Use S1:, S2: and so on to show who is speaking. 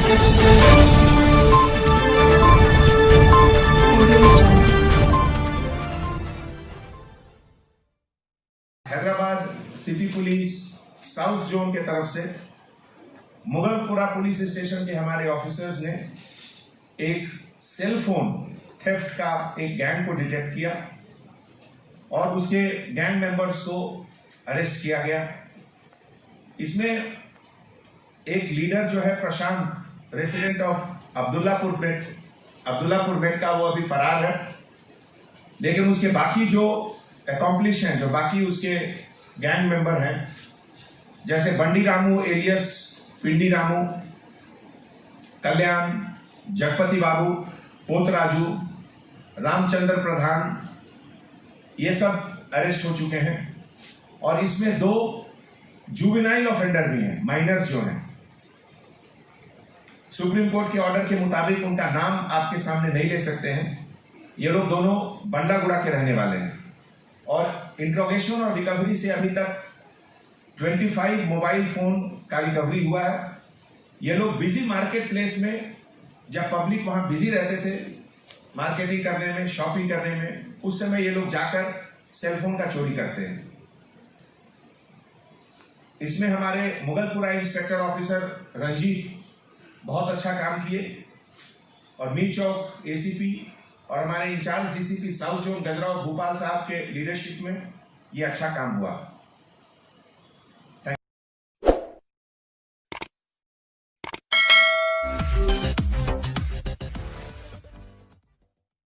S1: Hyderabad city police south zone के तरफ से मुगलपुरा पुलिस स्टेशन के हमारे ऑफिसर्स ने एक सेल फोन थेफ्ट का एक गैंग को डिटेक्ट किया और उसके गैंग मेंबर्स को अरेस्ट किया गया। इसमें एक लीडर जो है प्रशांत, रेसिडेंट ऑफ अब्दुल्लापुर मेट का, वो अभी फरार है। लेकिन उसके बाकी जो अकॉम्प्लिश हैं, जो बाकी उसके गैंग मेंबर हैं, जैसे बंडी रामू एलियस पिंडी रामू, कल्याण, जगपति बाबू, पोतराजू, रामचंद्र प्रधान, ये सब अरेस्ट हो चुके हैं। और इसमें 2 जुवेनाइल ऑफेंडर भी हैं, माइनर्स जो हैं। सुप्रीम कोर्ट के ऑर्डर के मुताबिक उनका नाम आपके सामने नहीं ले सकते हैं। ये लोग दोनों बंडागुड़ा के रहने वाले हैं और इंट्रोगेशन और रिकवरी से अभी तक 25 मोबाइल फोन का रिकवरी हुआ है। ये लोग बिजी मार्केट प्लेस में, जब पब्लिक वहां बिजी रहते थे मार्केटिंग करने में, शॉपिंग करने में, उस समय ये लोग जाकर सेलफोन का चोरी करते हैं। इसमें हमारे मुगलपुरा इंस्पेक्टर ऑफिसर रंजीत बहुत अच्छा काम किए और मीर चौक एसीपी और हमारे incharge DCP south zone Gajrao Bhopal साहब के लीडरशिप में ये अच्छा काम हुआ।